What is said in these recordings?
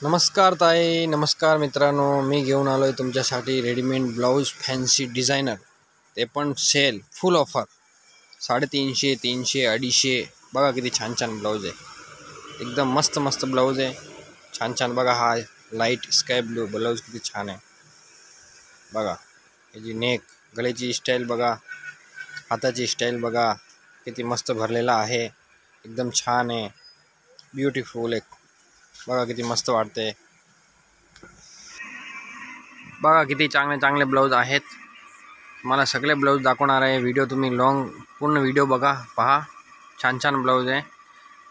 नमस्कार ताई, नमस्कार मित्रांनो. मी घेऊन आलो आहे तुमच्यासाठी रेडीमेड ब्लाऊज फॅन्सी डिझायनर, ते पण सेल फुल ऑफर. 350, 300, 250. बघा किती छान छान ब्लाऊज आहे. एकदम मस्त मस्त ब्लाऊज आहे. छान छान बघा, हा लाईट स्काय ब्लू ब्लाऊज किती छान आहे. बघा याची नेक, गळ्याची स्टाईल बघा, हाताची स्टाईल बघा किती मस्त भरलेला आहे. एकदम छान आहे, ब्युटिफुल आहे. बघा किती मस्त वाटते. बघा किती चांगले चांगले ब्लाऊज आहेत. मला सगळे ब्लाऊज दाखवणार आहे. व्हिडिओ तुम्ही पूर्ण व्हिडिओ बघा, पहा. छान छान ब्लाऊज आहे.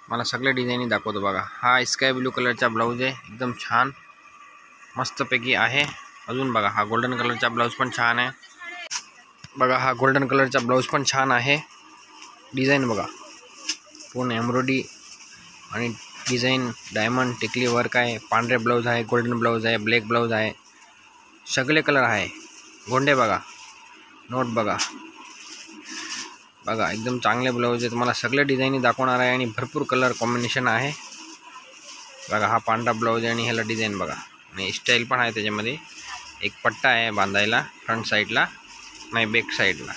मला सगळे डिझाईन दाखवतो. बघा हा स्काय ब्लू कलरचा ब्लाऊज आहे, एकदम छान मस्तपैकी आहे. अजून बघा हा गोल्डन कलरचा ब्लाऊज पण छान आहे. बघा हा गोल्डन कलरचा ब्लाऊज पण छान आहे. डिझाईन बघा, पूर्ण एम्ब्रॉयडरी आणि डिझाईन डायमंड टिकली वर्क आहे. पांढरे ब्लाऊज आहे, गोल्डन ब्लाऊज आहे, ब्लॅक ब्लाऊज आहे, सगळे कलर आहे. गोंडे बघा, नोट बघा. बघा एकदम चांगले ब्लाऊज आहे. तुम्हाला सगळे डिझाईन दाखवणार आहे आणि भरपूर कलर कॉम्बिनेशन आहे. बघा हा पांढरा ब्लाऊज आहे आणि ह्याला डिझाईन बघा आणि स्टाईल पण आहे. त्याच्यामध्ये एक पट्टा आहे बांधायला, फ्रंट साईडला नाही बॅक साईडला.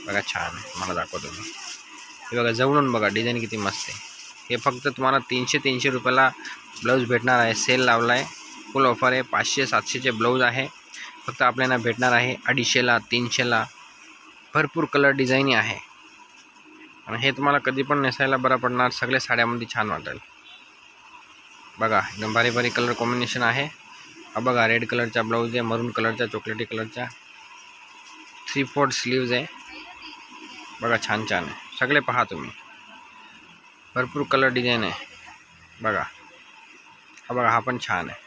बघा छान आहे, मला दाखवतो मी. हे बघा जवळून बघा, डिझाईन किती मस्त आहे. हे फक्त तुम्हाला 300 रुपयाला ब्लाऊज भेटणार आहे. सेल लावला आहे, फुल ऑफर आहे. 500-700चे ब्लाऊज आहे. फक्त आपल्याला भेटणार आहे 250ला, 300ला. भरपूर कलर डिझाईन आहे आणि हे तुम्हाला कधी पण नेसायला बरं पडणार. सगळ्या साड्यामध्ये छान वाटेल. बघा एकदम भारी भारी कलर कॉम्बिनेशन आहे. हा बघा रेड कलरचा ब्लाऊज आहे, मरून कलरचा, चॉकलेटी कलरचा, 3/4 स्लीव्ज आहे. बघा छान छान आहे. सगळे पहा तुम्ही, भरपूर कलर डिझाईन आहे. बघा हा बघा, हा पण छान आहे.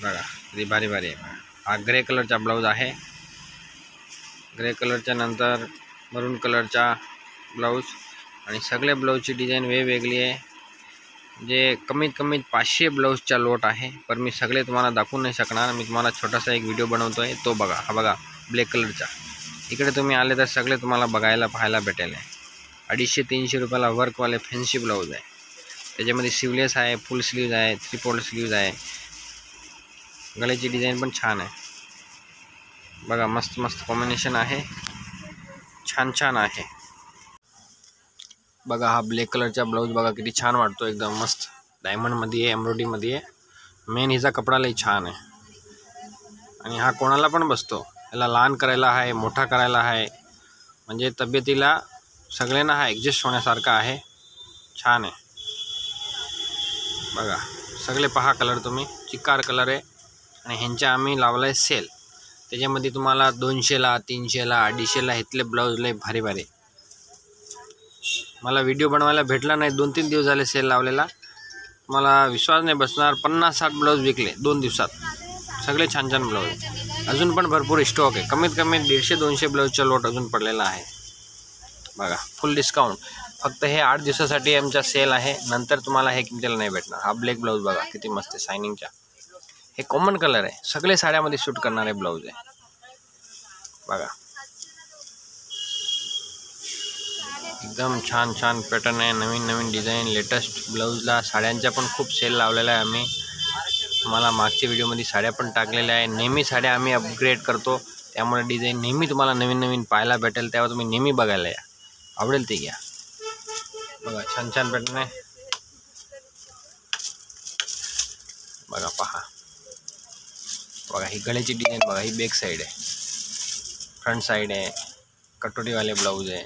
बघा किती भारी भारी आहे. हा ग्रे कलरचा ब्लाऊज आहे. ग्रे कलरच्या नंतर मरून कलरचा ब्लाऊज आणि सगळे ब्लाऊजची डिझाईन वेगवेगळी आहे. जे कमीत कमीत 500 ब्लाऊजचा लोट आहे, पण मी सगळे तुम्हाला दाखवू नाही शकणार. मी तुम्हाला छोटासा एक व्हिडिओ बनवतो आहे, तो बघा. हा बघा ब्लॅक कलरचा. इकडे तुम्ही आले तर सगळे तुम्हाला पाहायला भेटेल. 250-300 रुपयाला वर्कवाले फॅन्सी ब्लाऊज आहे. त्याच्यामध्ये स्लीवलेस आहे, फुल स्लीव्ज आहे, 3/4 स्लीव्ज आहे. गळ्याची डिझाईन पण छान आहे. बघा मस्त मस्त कॉम्बिनेशन आहे, छान छान आहे. बघा हा ब्लॅक कलरचा ब्लाऊज बघा किती छान वाटतो. एकदम मस्त डायमंडमध्ये आहे, एम्ब्रॉयडरीमध्ये आहे. मेन हिचा कपडा लई छान आहे आणि हा कोणाला पण बसतो. याला लहान करायला आहे, मोठा करायला आहे, म्हणजे तब्येतीला सगळ्यांना हा ॲडजस्ट होण्यासारखा आहे. छान आहे. बघा सगळे पहा कलर तुम्ही. चिक्कार कलर आहे आणि ह्यांच्या आम्ही लावला आहे सेल. त्याच्यामध्ये तुम्हाला 200ला, 300ला, 250ला इथले ब्लाऊज लय भारी भारी. मला व्हिडिओ बनवायला भेटला नाही, 2-3 दिवस झाले सेल लावलेला. मला विश्वास नाही बसणार. 50-60 ब्लाऊज विकले 2 दिवसात. सगळे छान छान ब्लाऊज. अजून पण भरपूर स्टॉक आहे. कमीत कमी 150-200 ब्लाऊजचा लोट अजून पडलेला आहे. बघा फुल डिस्काउंट. फक्त हे 8 दिवसासाठी आमचा सेल आहे, नंतर तुम्हाला हे किमतीला नाही भेटणार. हा ब्लॅक ब्लाऊज बघा किती मस्त आहे, शायनिंगचा. हे कॉमन कलर आहे, सगळे साड्यामध्ये सूट करणारे ब्लाऊज आहे. बघा एकदम छान छान पॅटर्न आहे, नवीन नवीन डिझाईन, लेटेस्ट ब्लाऊजला. साड्यांचा पण खूप सेल लावलेला आहे आम्ही. तुम्हाला मागच्या व्हिडिओमध्ये साड्या पण टाकलेल्या आहे. नेहमी साड्या आम्ही अपग्रेड करतो, त्यामुळे डिझाईन नेहमी तुम्हाला नवीन नवीन पाहायला भेटेल. तेव्हा तुम्ही नेहमी बघायला या, आवडेल ते घ्या. बघा छान छान पॅटर्न आहे. बघा पहा. बघा ही गळ्याची डिझाईन बघा, ही बॅक साईड आहे, फ्रंट साईड आहे, कटोरीवाले ब्लाऊज आहे.